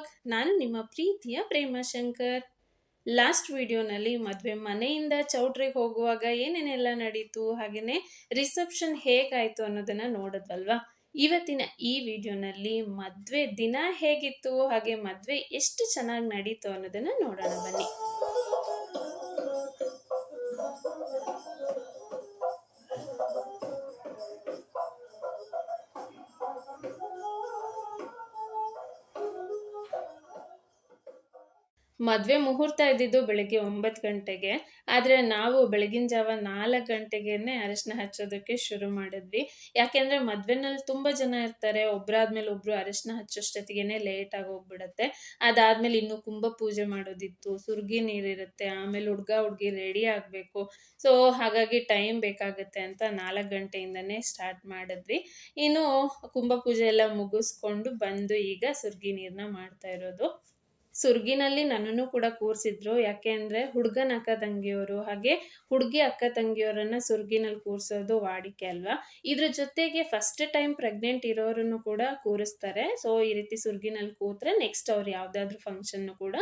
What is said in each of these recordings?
Vlog. ನಾನು ನಿಮ್ಮ ಪ್ರೀತಿಯ ಪ್ರೇಮ ಶಂಕರ್. ಲಾಸ್ಟ್ ವಿಡಿಯೋನಲ್ಲಿ ಮದುವೆ ಮನೆಯಿಂದ ಚೌಟ್ರಿಗೆ ಹೋಗುವಾಗ ಏನೇನೆಲ್ಲ ನಡೀತು, ಹಾಗೆಯೇ ರಿಸೆಪ್ಷನ್ ಹೇಗಾಯಿತು ಅನ್ನೋದನ್ನ ನೋಡೋದಲ್ವಾ. ಇವತ್ತಿನ ಈ ವಿಡಿಯೋನಲ್ಲಿ ಮದುವೆ ದಿನ ಹೇಗಿತ್ತು, ಹಾಗೆ ಮದುವೆ ಎಷ್ಟು ಚೆನ್ನಾಗಿ ನಡೀತು ಅನ್ನೋದನ್ನ ನೋಡೋಣ ಬನ್ನಿ. ಮದುವೆ ಮುಹೂರ್ತ ಇದ್ದಿದ್ದು ಬೆಳಗ್ಗೆ 9 ಗಂಟೆಗೆ. ಆದರೆ ನಾವು ಬೆಳಗಿನ ಜಾವ 4 ಗಂಟೆಗೇನೆ ಅರಿಶಿನ ಹಚ್ಚೋದಕ್ಕೆ ಶುರು ಮಾಡಿದ್ವಿ. ಯಾಕೆಂದರೆ ಮದುವೆನಲ್ಲಿ ತುಂಬ ಜನ ಇರ್ತಾರೆ, ಒಬ್ಬರಾದ್ಮೇಲೆ ಒಬ್ಬರು ಅರಿಶಿನ ಹಚ್ಚೋಷ್ಟೊತ್ತಿಗೆ ಲೇಟ್ ಆಗಿ ಹೋಗ್ಬಿಡತ್ತೆ. ಅದಾದ್ಮೇಲೆ ಇನ್ನು ಕುಂಭ ಪೂಜೆ ಮಾಡೋದಿತ್ತು, ಸುರ್ಗಿ ನೀರಿರುತ್ತೆ, ಆಮೇಲೆ ಹುಡುಗ ಹುಡುಗಿ ರೆಡಿ ಆಗಬೇಕು. ಸೊ ಹಾಗಾಗಿ ಟೈಮ್ ಬೇಕಾಗುತ್ತೆ ಅಂತ 4 ಗಂಟೆಯಿಂದನೇ ಸ್ಟಾರ್ಟ್ ಮಾಡಿದ್ವಿ. ಇನ್ನು ಕುಂಭ ಪೂಜೆ ಎಲ್ಲ ಮುಗಿಸ್ಕೊಂಡು ಬಂದು ಈಗ ಸುರ್ಗಿ ನೀರನ್ನ ಮಾಡ್ತಾ ಇರೋದು. ಸುರ್ಗಿನಲ್ಲಿ ನನ್ನನ್ನು ಕೂಡ ಕೂರಿಸಿದ್ರು. ಯಾಕೆ ಅಂದರೆ ಹುಡುಗನ ಅಕ್ಕ ತಂಗಿಯವರು ಹಾಗೆ ಹುಡುಗಿ ಅಕ್ಕ ತಂಗಿಯವರನ್ನ ಸುರ್ಗಿನಲ್ಲಿ ಕೂರಿಸೋದು ವಾಡಿಕೆ ಅಲ್ವಾ. ಇದ್ರ ಜೊತೆಗೆ ಫಸ್ಟ್ ಟೈಮ್ ಪ್ರೆಗ್ನೆಂಟ್ ಇರೋರನ್ನು ಕೂಡ ಕೂರಿಸ್ತಾರೆ. ಸೊ ಈ ರೀತಿ ಸುರ್ಗಿನಲ್ಲಿ ಕೂತ್ರೆ ನೆಕ್ಸ್ಟ್ ಅವ್ರು ಯಾವುದಾದ್ರೂ ಫಂಕ್ಷನ್ನು ಕೂಡ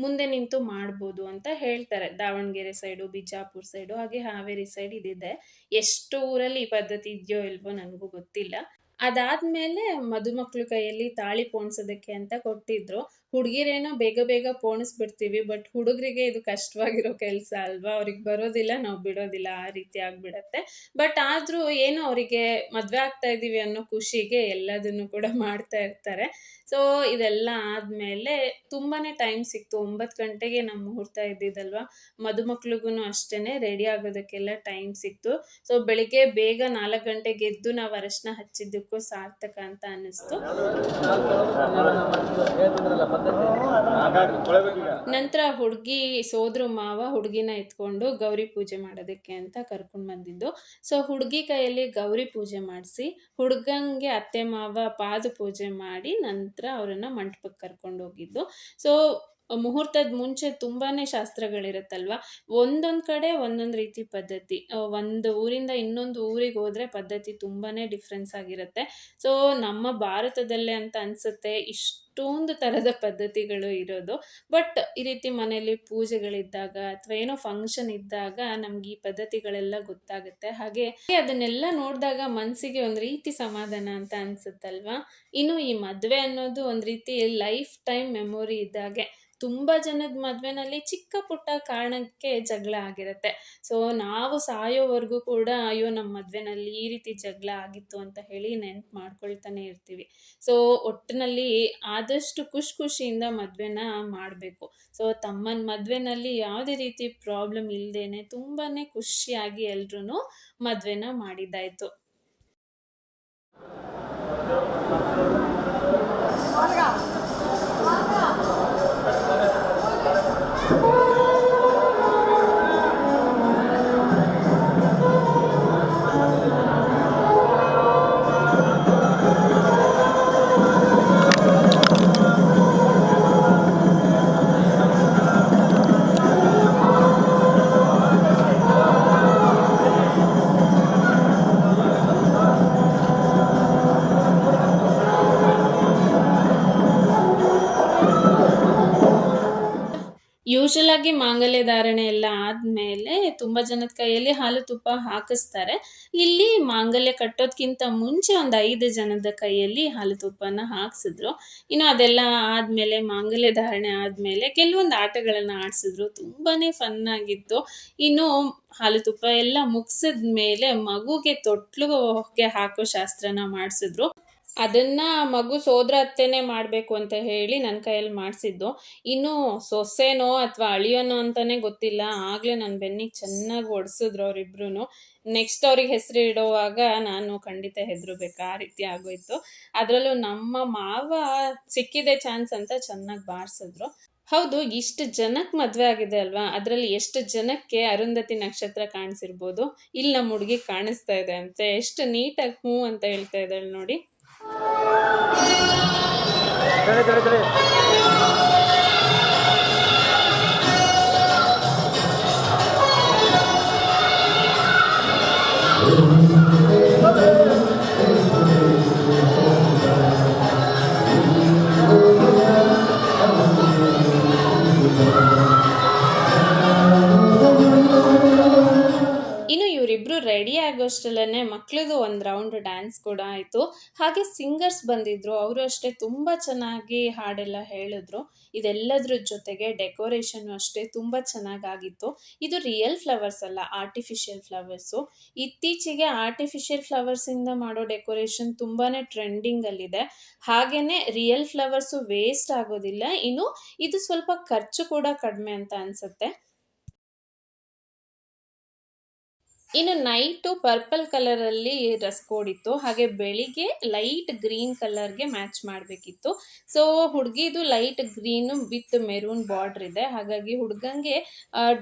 ಮುಂದೆ ನಿಂತು ಮಾಡ್ಬೋದು ಅಂತ ಹೇಳ್ತಾರೆ. ದಾವಣಗೆರೆ ಸೈಡು, ಬಿಜಾಪುರ ಸೈಡು, ಹಾಗೆ ಹಾವೇರಿ ಸೈಡ್ ಇದಿದೆ. ಎಷ್ಟು ಊರಲ್ಲಿ ಈ ಪದ್ಧತಿ ಇದೆಯೋ ಇಲ್ವೋ ನನಗೂ ಗೊತ್ತಿಲ್ಲ. ಅದಾದ್ಮೇಲೆ ಮದುಮಕ್ಳು ಕೈಯಲ್ಲಿ ತಾಳಿ ಪೋಣಿಸೋದಕ್ಕೆ ಅಂತ ಕೊಟ್ಟಿದ್ರು. ಹುಡುಗಿರೇನೋ ಬೇಗ ಬೇಗ ಪೋಣಿಸ್ಬಿಡ್ತೀವಿ, ಬಟ್ ಹುಡುಗರಿಗೆ ಇದು ಕಷ್ಟವಾಗಿರೋ ಕೆಲಸ ಅಲ್ವಾ. ಅವ್ರಿಗೆ ಬರೋದಿಲ್ಲ, ನಾವು ಬಿಡೋದಿಲ್ಲ, ಆ ರೀತಿ ಆಗ್ಬಿಡತ್ತೆ. ಬಟ್ ಆದ್ರೂ ಏನೋ ಅವರಿಗೆ ಮದ್ವೆ ಆಗ್ತಾ ಇದೀವಿ ಅನ್ನೋ ಖುಷಿಗೆ ಎಲ್ಲದನ್ನು ಕೂಡ ಮಾಡ್ತಾ ಇರ್ತಾರೆ. ಸೊ ಇದೆಲ್ಲ ಆದ್ಮೇಲೆ ತುಂಬಾನೇ ಟೈಮ್ ಸಿಕ್ತು. 9 ಗಂಟೆಗೆ ನಮ್ಮ ಮುಹೂರ್ತ ಇದ್ದಿದ್ದಲ್ವಾ. ಮದುಮಕ್ಳಿಗೂ ಅಷ್ಟೇನೆ ರೆಡಿ ಆಗೋದಕ್ಕೆಲ್ಲ ಟೈಮ್ ಸಿಕ್ತು. ಸೊ ಬೆಳಿಗ್ಗೆ ಬೇಗ 4 ಗಂಟೆಗೆ ಎದ್ದು ನಾವು ಅರಿಶಿನ ಹಚ್ಚಿದ್ದಕ್ಕೂ ಸಾರ್ಥಕ ಅಂತ ಅನ್ನಿಸ್ತು. ನಂತರ ಹುಡುಗಿ ಸೋದ್ರ ಮಾವ ಹುಡುಗಿನ ಎತ್ಕೊಂಡು ಗೌರಿ ಪೂಜೆ ಮಾಡೋದಕ್ಕೆ ಅಂತ ಕರ್ಕೊಂಡು ಬಂದಿದ್ದು. ಸೊ ಹುಡುಗಿ ಕೈಯಲ್ಲಿ ಗೌರಿ ಪೂಜೆ ಮಾಡಿಸಿ ಹುಡುಗಂಗೆ ಅತ್ತೆ ಮಾವ ಪಾದ ಪೂಜೆ ಮಾಡಿ ನಂತರ ಅವರನ್ನ ಮಂಟಪಕ್ಕೆ ಕರ್ಕೊಂಡು ಹೋಗಿದ್ದು. ಸೊ ಮುಹೂರ್ತದ ಮುಂಚೆ ತುಂಬಾನೇ ಶಾಸ್ತ್ರಗಳಿರುತ್ತಲ್ವಾ. ಒಂದೊಂದು ಕಡೆ ಒಂದೊಂದು ರೀತಿ ಪದ್ಧತಿ. ಒಂದು ಊರಿಂದ ಇನ್ನೊಂದು ಊರಿಗೆ ಹೋದ್ರೆ ಪದ್ಧತಿ ತುಂಬಾನೇ ಡಿಫ್ರೆನ್ಸ್ ಆಗಿರುತ್ತೆ. ಸೊ ನಮ್ಮ ಭಾರತದಲ್ಲೇ ಅಂತ ಅನ್ಸುತ್ತೆ ಇಷ್ಟೊಂದು ಥರದ ಪದ್ಧತಿಗಳು ಇರೋದು. ಬಟ್ ಈ ರೀತಿ ಮನೆಯಲ್ಲಿ ಪೂಜೆಗಳಿದ್ದಾಗ ಅಥವಾ ಏನೋ ಫಂಕ್ಷನ್ ಇದ್ದಾಗ ನಮ್ಗೆ ಈ ಪದ್ಧತಿಗಳೆಲ್ಲ ಗೊತ್ತಾಗುತ್ತೆ. ಹಾಗೆ ಅದನ್ನೆಲ್ಲ ನೋಡಿದಾಗ ಮನಸ್ಸಿಗೆ ಒಂದು ರೀತಿ ಸಮಾಧಾನ ಅಂತ ಅನ್ಸುತ್ತಲ್ವಾ. ಇನ್ನು ಈ ಮದುವೆ ಅನ್ನೋದು ಒಂದು ರೀತಿ ಲೈಫ್ ಟೈಮ್ ಮೆಮೊರಿ ಇದ್ದಾಗೆ. ತುಂಬ ಜನದ ಮದುವೆನಲ್ಲಿ ಚಿಕ್ಕ ಪುಟ್ಟ ಕಾರಣಕ್ಕೆ ಜಗಳ ಆಗಿರುತ್ತೆ. ಸೊ ನಾವು ಸಾಯೋವರೆಗೂ ಕೂಡ ಅಯ್ಯೋ ನಮ್ಮ ಮದುವೆನಲ್ಲಿ ಈ ರೀತಿ ಜಗಳ ಆಗಿತ್ತು ಅಂತ ಹೇಳಿ ನೆನ್ಪು ಮಾಡ್ಕೊಳ್ತಾನೆ ಇರ್ತೀವಿ. ಸೊ ಒಟ್ಟಿನಲ್ಲಿ ಆದಷ್ಟು ಖುಷಿಯಿಂದ ಮದುವೆನ ಮಾಡಬೇಕು. ಸೊ ತಮ್ಮನ ಮದುವೆನಲ್ಲಿ ಯಾವುದೇ ರೀತಿ ಪ್ರಾಬ್ಲಮ್ ಇಲ್ಲದೇನೆ ತುಂಬಾ ಖುಷಿಯಾಗಿ ಎಲ್ರೂ ಮದುವೆನ ಮಾಡಿದ್ದಾಯಿತು. ಯೂಶಲ್ ಆಗಿ ಮಾಂಗಲ್ಯ ಧಾರಣೆ ಎಲ್ಲ ಆದಮೇಲೆ ತುಂಬ ಜನದ ಕೈಯಲ್ಲಿ ಹಾಲು ತುಪ್ಪ ಹಾಕಿಸ್ತಾರೆ. ಇಲ್ಲಿ ಮಾಂಗಲ್ಯ ಕಟ್ಟೋದಕ್ಕಿಂತ ಮುಂಚೆ ಒಂದು 5 ಜನದ ಕೈಯಲ್ಲಿ ಹಾಲು ತುಪ್ಪನ ಹಾಕ್ಸಿದ್ರು. ಇನ್ನು ಅದೆಲ್ಲ ಆದಮೇಲೆ ಮಾಂಗಲ್ಯ ಧಾರಣೆ ಆದಮೇಲೆ ಕೆಲವೊಂದು ಆಟಗಳನ್ನು ಆಡಿಸಿದ್ರು. ತುಂಬಾ ಫನ್ ಆಗಿತ್ತು. ಇನ್ನು ಹಾಲು ತುಪ್ಪ ಎಲ್ಲ ಮುಗಿಸಿದ ಮೇಲೆ ಮಗುಗೆ ತೊಟ್ಲಿಗೆ ಹಾಕೋ ಶಾಸ್ತ್ರನ ಮಾಡಿಸಿದ್ರು. ಅದನ್ನ ಮಗು ಸೋದರ ಅತ್ತೆನೇ ಮಾಡಬೇಕು ಅಂತ ಹೇಳಿ ನನ್ನ ಕೈಯಲ್ಲಿ ಮಾಡಿಸಿದ್ದು. ಇನ್ನು ಸೊಸೆನೋ ಅಥವಾ ಅಳಿಯೋನೋ ಅಂತಾನೆ ಗೊತ್ತಿಲ್ಲ, ಆಗಲೇ ನನ್ನ ಬೆನ್ನಿಗೆ ಚೆನ್ನಾಗಿ ಹೊಡೆಸಿದ್ರು ಅವರಿಬ್ರು. ನೆಕ್ಸ್ಟ್ ಅವ್ರಿಗೆ ಹೆಸರು ಇಡುವಾಗ ನಾನು ಖಂಡಿತ ಹೆದರಬೇಕು, ಆ ರೀತಿ ಆಗೋಯ್ತು. ಅದರಲ್ಲೂ ನಮ್ಮ ಮಾವ ಸಿಕ್ಕಿದೆ ಚಾನ್ಸ್ ಅಂತ ಚೆನ್ನಾಗಿ ಬಾರಿಸಿದ್ರು. ಹೌದು, ಇಷ್ಟು ಜನಕ್ಕೆ ಮದುವೆ ಆಗಿದೆ ಅಲ್ವಾ, ಅದರಲ್ಲಿ ಎಷ್ಟು ಜನಕ್ಕೆ ಅರುಂಧತಿ ನಕ್ಷತ್ರ ಕಾಣಿಸಿರ್ಬೋದು. ಇಲ್ಲಿ ನಮ್ಮ ಹುಡುಗಿ ಕಾಣಿಸ್ತಾ ಇದೆ ಅಂತೆ, ಎಷ್ಟು ನೀಟಾಗಿ ಹ್ಞೂ ಅಂತ ಹೇಳ್ತಾ ಇದ್ದಾಳೆ ನೋಡಿ. ಆಗೋಷ್ಟರಲ್ಲೇ ಮಕ್ಳದು ಒಂದು ರೌಂಡ್ ಡ್ಯಾನ್ಸ್ ಕೂಡ ಆಯಿತು. ಹಾಗೆ ಸಿಂಗರ್ಸ್ ಬಂದಿದ್ರು, ಅವರು ಅಷ್ಟೇ ತುಂಬ ಚೆನ್ನಾಗಿ ಹಾಡೆಲ್ಲ ಹೇಳಿದ್ರು. ಇದೆಲ್ಲದ್ರ ಜೊತೆಗೆ ಡೆಕೋರೇಷನ್ ಅಷ್ಟೇ ತುಂಬ ಚೆನ್ನಾಗಾಗಿತ್ತು. ಇದು ರಿಯಲ್ ಫ್ಲವರ್ಸ್ ಅಲ್ಲ, ಆರ್ಟಿಫಿಷಿಯಲ್ ಫ್ಲವರ್ಸು. ಇತ್ತೀಚೆಗೆ ಆರ್ಟಿಫಿಷಿಯಲ್ ಫ್ಲವರ್ಸಿಂದ ಮಾಡೋ ಡೆಕೋರೇಷನ್ ತುಂಬಾ ಟ್ರೆಂಡಿಂಗಲ್ಲಿದೆ. ಹಾಗೆಯೇ ರಿಯಲ್ ಫ್ಲವರ್ಸು ವೇಸ್ಟ್ ಆಗೋದಿಲ್ಲ. ಇನ್ನು ಇದು ಸ್ವಲ್ಪ ಖರ್ಚು ಕೂಡ ಕಡಿಮೆ ಅಂತ ಅನಿಸುತ್ತೆ. ಇನ್ನು ನೈಟು ಪರ್ಪಲ್ ಕಲರಲ್ಲಿ ಡ್ರೆಸ್ ಕೋಡ್ ಇತ್ತು. ಹಾಗೆ ಬೆಳಿಗ್ಗೆ ಲೈಟ್ ಗ್ರೀನ್ ಕಲರ್ಗೆ ಮ್ಯಾಚ್ ಮಾಡಬೇಕಿತ್ತು. ಸೊ ಹುಡುಗಿದು light green with maroon border ಇದೆ. ಹಾಗಾಗಿ ಹುಡುಗಂಗೆ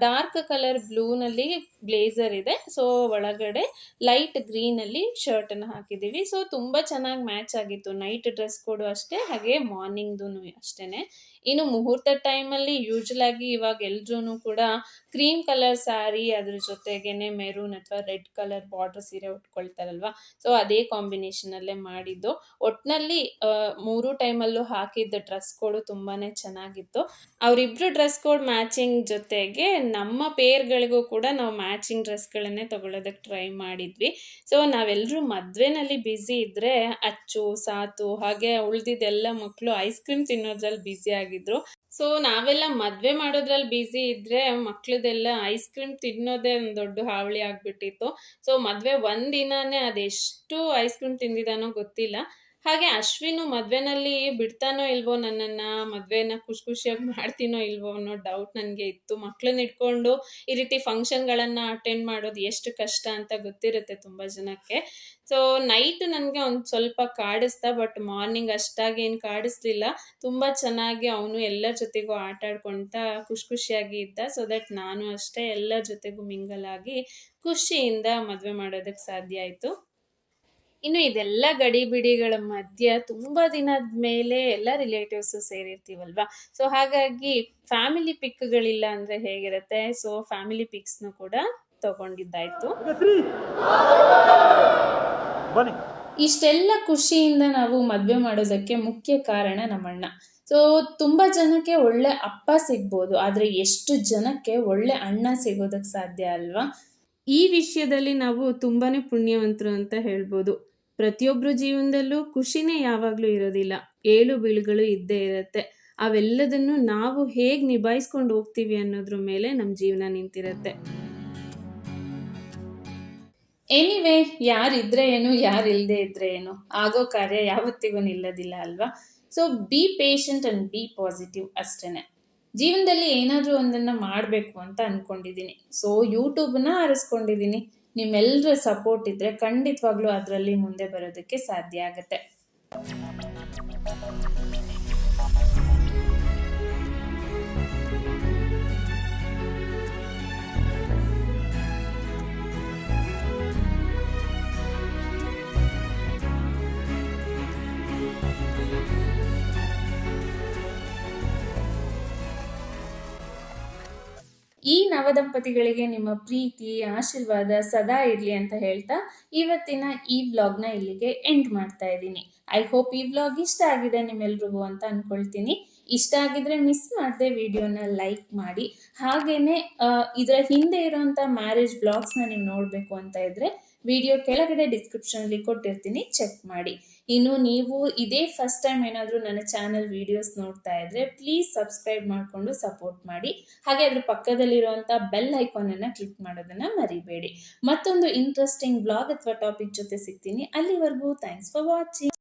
ಡಾರ್ಕ್ ಕಲರ್ ಬ್ಲೂನಲ್ಲಿ ಬ್ಲೇಸರ್ ಇದೆ. ಸೊ ಒಳಗಡೆ ಲೈಟ್ ಗ್ರೀನಲ್ಲಿ ಶರ್ಟನ್ನು ಹಾಕಿದ್ದೀವಿ. ಸೊ ತುಂಬ ಚೆನ್ನಾಗಿ ಮ್ಯಾಚ್ ಆಗಿತ್ತು. ನೈಟ್ ಡ್ರೆಸ್ ಕೋಡು ಅಷ್ಟೇ, ಹಾಗೆ ಮಾರ್ನಿಂಗ್ದು ಅಷ್ಟೇ. ಇನ್ನು ಮುಹೂರ್ತ ಟೈಮಲ್ಲಿ ಯೂಶ್ವಲಾಗಿ ಇವಾಗ ಎಲ್ರೂ ಕೂಡ ಕ್ರೀಮ್ ಕಲರ್ ಸ್ಯಾರಿ, ಅದ್ರ ಜೊತೆಗೇನೆ ಮೆರೂನ್ ಅಥವಾ ರೆಡ್ ಕಲರ್ ಬಾರ್ಡರ್ ಸೀರೆ ಉಟ್ಕೊಳ್ತಾರಲ್ವ. ಸೊ ಅದೇ ಕಾಂಬಿನೇಷನಲ್ಲೇ ಮಾಡಿದ್ದು. ಒಟ್ಟಿನಲ್ಲಿ 3 ಟೈಮಲ್ಲೂ ಹಾಕಿದ್ದ ಡ್ರೆಸ್ ಕೋಡು ತುಂಬಾ ಚೆನ್ನಾಗಿತ್ತು. ಅವರಿಬ್ಬರು ಡ್ರೆಸ್ ಕೋಡ್ ಮ್ಯಾಚಿಂಗ್ ಜೊತೆಗೆ ನಮ್ಮ ಪೇರ್ಗಳಿಗೂ ಕೂಡ ನಾವು ಮ್ಯಾಚಿಂಗ್ ಡ್ರೆಸ್ಗಳನ್ನೇ ತಗೊಳ್ಳೋದಕ್ಕೆ ಟ್ರೈ ಮಾಡಿದ್ವಿ. ಸೊ ನಾವೆಲ್ಲರೂ ಮದುವೆನಲ್ಲಿ ಬ್ಯುಸಿ ಇದ್ದರೆ ಅಚ್ಚು, ಸಾತು ಹಾಗೆ ಉಳಿದಿದ್ದೆಲ್ಲ ಮಕ್ಕಳು ಐಸ್ ಕ್ರೀಮ್ ತಿನ್ನೋದ್ರಲ್ಲಿ ಬ್ಯುಸಿ ಆಗಿದ್ರು. ಸೊ ನಾವೆಲ್ಲ ಮದುವೆ ಮಾಡೋದ್ರಲ್ಲಿ ಬ್ಯುಸಿ ಇದ್ದರೆ ಮಕ್ಳದೆಲ್ಲ ಐಸ್ ಕ್ರೀಮ್ ತಿನ್ನೋದೇ ಒಂದು ದೊಡ್ಡ ಹಾವಳಿ ಆಗಿಬಿಟ್ಟಿತ್ತು. ಸೊ ಮದುವೆ ಒಂದಿನನೇ ಅದೆಷ್ಟು ಐಸ್ ಕ್ರೀಮ್ ತಿಂದಿದ್ದಾನೋ ಗೊತ್ತಿಲ್ಲ. ಹಾಗೆ ಅಶ್ವಿನು ಮದುವೆನಲ್ಲಿ ಬಿಡ್ತಾನೋ ಇಲ್ವೋ ನನ್ನನ್ನು, ಮದುವೆನ ಖುಷಿಯಾಗಿ ಮಾಡ್ತೀನೋ ಇಲ್ವೋ ಅನ್ನೋ ಡೌಟ್ ನನಗೆ ಇತ್ತು. ಮಕ್ಕಳನ್ನ ಇಟ್ಕೊಂಡು ಈ ರೀತಿ ಫಂಕ್ಷನ್ಗಳನ್ನು ಅಟೆಂಡ್ ಮಾಡೋದು ಎಷ್ಟು ಕಷ್ಟ ಅಂತ ಗೊತ್ತಿರುತ್ತೆ ತುಂಬ ಜನಕ್ಕೆ. ಸೊ ನೈಟ್ ನನಗೆ ಒಂದು ಸ್ವಲ್ಪ ಕಾಡಿಸ್ದ, ಬಟ್ ಮಾರ್ನಿಂಗ್ ಅಷ್ಟಾಗಿ ಏನು ಕಾಡಿಸ್ಲಿಲ್ಲ. ತುಂಬ ಚೆನ್ನಾಗಿ ಅವನು ಎಲ್ಲರ ಜೊತೆಗೂ ಆಟ ಆಡ್ಕೊಳ್ತಾ ಖುಷಿಯಾಗಿ ಇದ್ದ. ಸೊ ದಟ್ ನಾನು ಅಷ್ಟೇ ಎಲ್ಲರ ಜೊತೆಗೂ ಮಿಂಗಲ್ ಆಗಿ ಖುಷಿಯಿಂದ ಮದುವೆ ಮಾಡೋದಕ್ಕೆ ಸಾಧ್ಯ ಆಯಿತು. ಇನ್ನು ಇದೆಲ್ಲ ಗಡಿಬಿಡಿಗಳ ಮಧ್ಯೆ ತುಂಬ ದಿನದ ಮೇಲೆ ಎಲ್ಲ ರಿಲೇಟಿವ್ಸು ಸೇರಿರ್ತೀವಲ್ವ. ಸೊ ಹಾಗಾಗಿ ಫ್ಯಾಮಿಲಿ ಪಿಕ್ಗಳಿಲ್ಲ ಅಂದರೆ ಹೇಗಿರುತ್ತೆ. ಸೊ ಫ್ಯಾಮಿಲಿ ಪಿಕ್ಸ್ನು ಕೂಡ ತಗೊಂಡಿದ್ದಾಯಿತು. ಇಷ್ಟೆಲ್ಲ ಖುಷಿಯಿಂದ ನಾವು ಮದುವೆ ಮಾಡೋದಕ್ಕೆ ಮುಖ್ಯ ಕಾರಣ ನಮ್ಮಣ್ಣ. ಸೊ ತುಂಬ ಜನಕ್ಕೆ ಒಳ್ಳೆ ಅಪ್ಪ ಸಿಗ್ಬೋದು, ಆದರೆ ಎಷ್ಟು ಜನಕ್ಕೆ ಒಳ್ಳೆ ಅಣ್ಣ ಸಿಗೋದಕ್ಕೆ ಸಾಧ್ಯ ಅಲ್ವಾ. ಈ ವಿಷಯದಲ್ಲಿ ನಾವು ತುಂಬಾ ಪುಣ್ಯವಂತರು ಅಂತ ಹೇಳ್ಬೋದು. ಪ್ರತಿಯೊಬ್ಬರ ಜೀವನದಲ್ಲೂ ಖುಷಿನೇ ಯಾವಾಗಲೂ ಇರೋದಿಲ್ಲ, ಏಳು ಬೀಳುಗಳು ಇದ್ದೇ ಇರುತ್ತೆ. ಅವೆಲ್ಲದನ್ನು ನಾವು ಹೇಗೆ ನಿಭಾಯಿಸ್ಕೊಂಡು ಹೋಗ್ತೀವಿ ಅನ್ನೋದ್ರ ಮೇಲೆ ನಮ್ಮ ಜೀವನ ನಿಂತಿರುತ್ತೆ. ಎನಿವೇ, ಯಾರಿದ್ರೆ ಏನು, ಯಾರಿಲ್ಲದೆ ಇದ್ರೆ ಏನು, ಆಗೋ ಕಾರ್ಯ ಯಾವತ್ತಿಗೂ ನಿಲ್ಲೋದಿಲ್ಲ ಅಲ್ವಾ. So B patient and B positive ಅಷ್ಟೇ. ಜೀವನದಲ್ಲಿ ಏನಾದರೂ ಒಂದನ್ನು ಮಾಡಬೇಕು ಅಂತ ಅಂದ್ಕೊಂಡಿದ್ದೀನಿ. ಸೊ ಯೂಟ್ಯೂಬ್ನ ಆರಿಸ್ಕೊಂಡಿದ್ದೀನಿ. ನಿಮ್ಮೆಲ್ಲರ ಸಪೋರ್ಟ್ ಇದ್ದರೆ ಖಂಡಿತವಾಗ್ಲೂ ಅದರಲ್ಲಿ ಮುಂದೆ ಬರೋದಕ್ಕೆ ಸಾಧ್ಯ ಆಗುತ್ತೆ. ಈ ನವದಂಪತಿಗಳಿಗೆ ನಿಮ್ಮ ಪ್ರೀತಿ, ಆಶೀರ್ವಾದ ಸದಾ ಇರಲಿ ಅಂತ ಹೇಳ್ತಾ ಇವತ್ತಿನ ಈ ವ್ಲಾಗ್ನ ಇಲ್ಲಿಗೆ ಎಂಡ್ ಮಾಡ್ತಾ ಇದ್ದೀನಿ. ಐ ಹೋಪ್ ಈ ವ್ಲಾಗ್ ಇಷ್ಟ ಆಗಿದೆ ನಿಮ್ಮೆಲ್ರಿಗೂ ಅಂತ ಅಂದ್ಕೊಳ್ತೀನಿ. ಇಷ್ಟ ಆಗಿದ್ರೆ ಮಿಸ್ ಮಾಡದೆ ವಿಡಿಯೋನ ಲೈಕ್ ಮಾಡಿ. ಹಾಗೆಯೇ ಇದರ ಹಿಂದೆ ಇರೋಂಥ ಮ್ಯಾರೇಜ್ ಬ್ಲಾಗ್ಸ್ನ ನೀವು ನೋಡಬೇಕು ಅಂತ ಇದ್ದರೆ ವಿಡಿಯೋ ಕೆಳಗಡೆ ಡಿಸ್ಕ್ರಿಪ್ಷನಲ್ಲಿ ಕೊಟ್ಟಿರ್ತೀನಿ, ಚೆಕ್ ಮಾಡಿ. ಇನ್ನು ನೀವು ಇದೇ ಫಸ್ಟ್ ಟೈಮ್ ಏನಾದರೂ ನನ್ನ ಚಾನಲ್ ವೀಡಿಯೋಸ್ ನೋಡ್ತಾ ಇದ್ದರೆ ಪ್ಲೀಸ್ ಸಬ್ಸ್ಕ್ರೈಬ್ ಮಾಡಿಕೊಂಡು ಸಪೋರ್ಟ್ ಮಾಡಿ. ಹಾಗೆ ಅದ್ರ ಪಕ್ಕದಲ್ಲಿರುವಂಥ ಬೆಲ್ ಐಕಾನನ್ನು ಕ್ಲಿಕ್ ಮಾಡೋದನ್ನು ಮರಿಬೇಡಿ. ಮತ್ತೊಂದು ಇಂಟ್ರೆಸ್ಟಿಂಗ್ ಬ್ಲಾಗ್ ಅಥವಾ ಟಾಪಿಕ್ ಜೊತೆ ಸಿಗ್ತೀನಿ. ಅಲ್ಲಿವರೆಗೂ ಥ್ಯಾಂಕ್ಸ್ ಫಾರ್ ವಾಚಿಂಗ್.